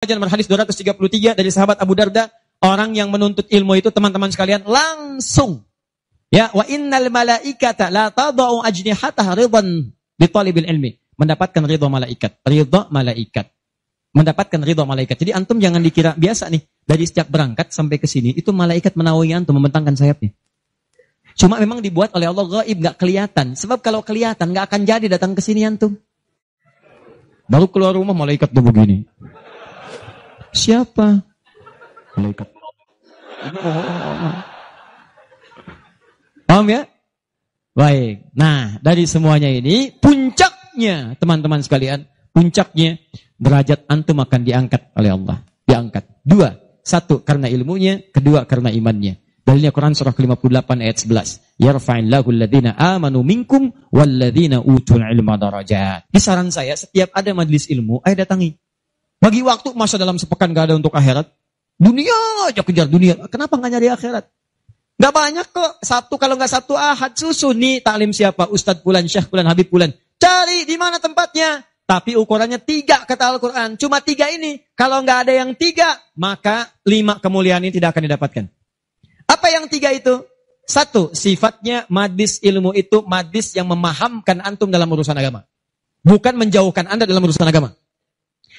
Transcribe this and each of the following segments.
Nomor hadis 233 dari sahabat Abu Darda, orang yang menuntut ilmu itu teman-teman sekalian langsung ya, wa innal malaikata la tadau ajnihataha ridan bi talibil ilmi, mendapatkan ridha malaikat, mendapatkan ridha malaikat. Jadi antum jangan dikira biasa nih, dari setiap berangkat sampai ke sini itu malaikat menaungi antum, membentangkan sayapnya. Cuma memang dibuat oleh Allah gaib, enggak kelihatan. Sebab kalau kelihatan enggak akan jadi datang ke sini antum. Baru keluar rumah malaikat tuh begini. Siapa? Malaikat. Paham ya? Baik. Nah, dari semuanya ini puncaknya teman-teman sekalian, puncaknya derajat antum akan diangkat oleh Allah. Diangkat. Dua. Satu karena ilmunya, kedua karena imannya. Dalilnya Quran surah ke-58 ayat 11. Yarfa'illahu alladhina amanu minkum walladhina utul ilma darajat. Di saran saya, setiap ada majelis ilmu, ayo datangi. Bagi waktu masa dalam sepekan gak ada untuk akhirat. Dunia aja kejar dunia. Kenapa gak nyari akhirat? Gak banyak kok. Sabtu kalau gak Sabtu Ahad susun nih taklim siapa? Ustadz Fulan, Syekh Fulan, Habib Fulan. Cari di mana tempatnya. Tapi ukurannya 3 kata Al-Quran. Cuma 3 ini. Kalau gak ada yang 3, maka 5 kemuliaan ini tidak akan didapatkan. Apa yang 3 itu? 1, sifatnya majlis ilmu itu majlis yang memahamkan antum dalam urusan agama. Bukan menjauhkan anda dalam urusan agama.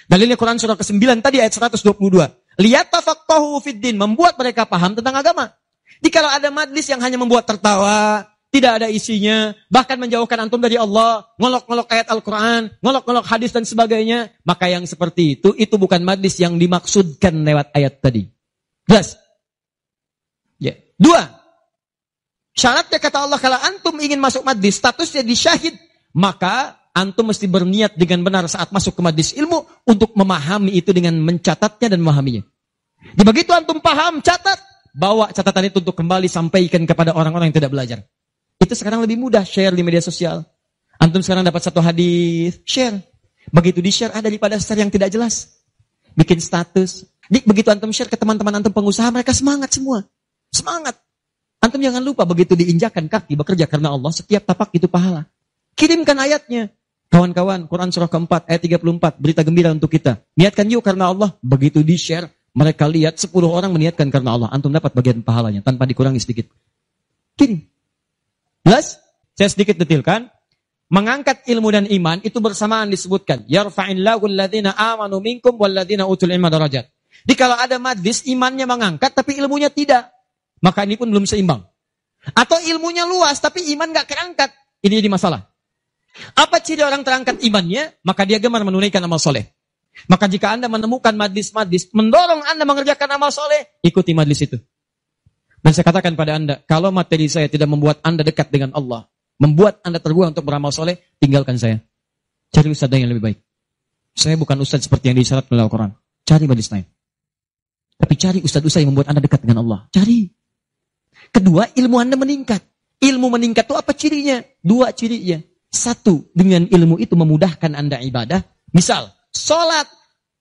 Dalilnya Quran surah ke-9 tadi ayat 122. Liyatafaqahu fiddin, membuat mereka paham tentang agama. Jika kalau ada majlis yang hanya membuat tertawa, tidak ada isinya, bahkan menjauhkan antum dari Allah, ngolok-ngolok ayat Al-Quran, ngolok-ngolok hadis dan sebagainya, maka yang seperti itu bukan majlis yang dimaksudkan lewat ayat tadi. Jelas? Ya. 2. Syaratnya kata Allah, kalau antum ingin masuk majlis, statusnya disyahid, maka antum mesti berniat dengan benar saat masuk ke majlis ilmu untuk memahami itu dengan mencatatnya dan memahaminya. Di begitu antum paham, catat, bawa catatan itu untuk kembali sampaikan kepada orang-orang yang tidak belajar. Itu sekarang lebih mudah, share di media sosial. Antum sekarang dapat satu hadis, share. Begitu di-share ada daripada share yang tidak jelas. Bikin status. Begitu antum share ke teman-teman antum pengusaha, mereka semangat semua. Semangat. Antum jangan lupa begitu diinjakan kaki bekerja karena Allah, setiap tapak itu pahala. Kirimkan ayatnya. Kawan-kawan, Quran surah ke-4 ayat 34, berita gembira untuk kita. Niatkan yuk karena Allah. Begitu di-share, mereka lihat 10 orang meniatkan karena Allah. Antum dapat bagian pahalanya tanpa dikurangi sedikit. Kirim. Jelas? Saya sedikit detilkan. Mengangkat ilmu dan iman itu bersamaan disebutkan. Yarfa'illahu alladhina amanu minkum walladhina utul ilma darajat. Jadi kalau ada majlis imannya mengangkat tapi ilmunya tidak, maka ini pun belum seimbang. Atau ilmunya luas tapi iman gak kerangkat. Ini jadi masalah. Apa ciri orang terangkat imannya? Maka dia gemar menunaikan amal soleh. Maka jika anda menemukan majlis-majlis mendorong anda mengerjakan amal soleh, ikuti majlis itu. Dan saya katakan pada anda, kalau materi saya tidak membuat anda dekat dengan Allah, membuat anda terbuang untuk beramal soleh, tinggalkan saya. Cari ustadz yang lebih baik. Saya bukan ustadz seperti yang disyarat oleh Al-Quran. Cari majlis lain. Tapi cari ustadz-ustadz yang membuat anda dekat dengan Allah. Cari. Kedua, ilmu anda meningkat. Ilmu meningkat itu apa cirinya? 2 cirinya. 1, dengan ilmu itu memudahkan anda ibadah. Misal, sholat.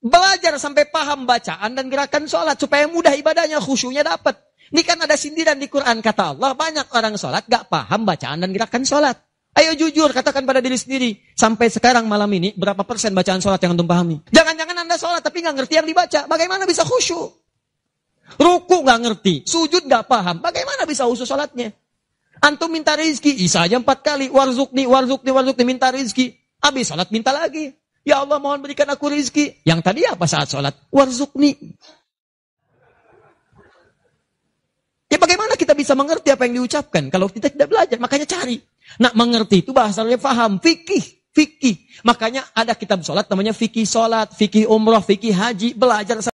Belajar sampai paham bacaan dan gerakan sholat. Supaya mudah ibadahnya, khusyunya dapat. Ini kan ada sindiran di Quran. Kata Allah, banyak orang sholat gak paham bacaan dan gerakan sholat. Ayo jujur, katakan pada diri sendiri. Sampai sekarang malam ini, berapa persen bacaan sholat yang antum pahami? Jangan-jangan anda sholat tapi gak ngerti yang dibaca. Bagaimana bisa khusyuk? Ruku gak ngerti, sujud gak paham. Bagaimana bisa khusyuk sholatnya? Antum minta rizki, isa aja 4 kali. Warzukni, minta rizki. Habis sholat minta lagi. Ya Allah mohon berikan aku rizki. Yang tadi apa saat sholat? Warzukni. Ya bagaimana kita bisa mengerti apa yang diucapkan kalau kita tidak belajar? Makanya cari. Nak mengerti itu bahasanya faham. Fikih. Makanya ada kitab sholat namanya fikih sholat, fikih umroh, fikih haji. Belajar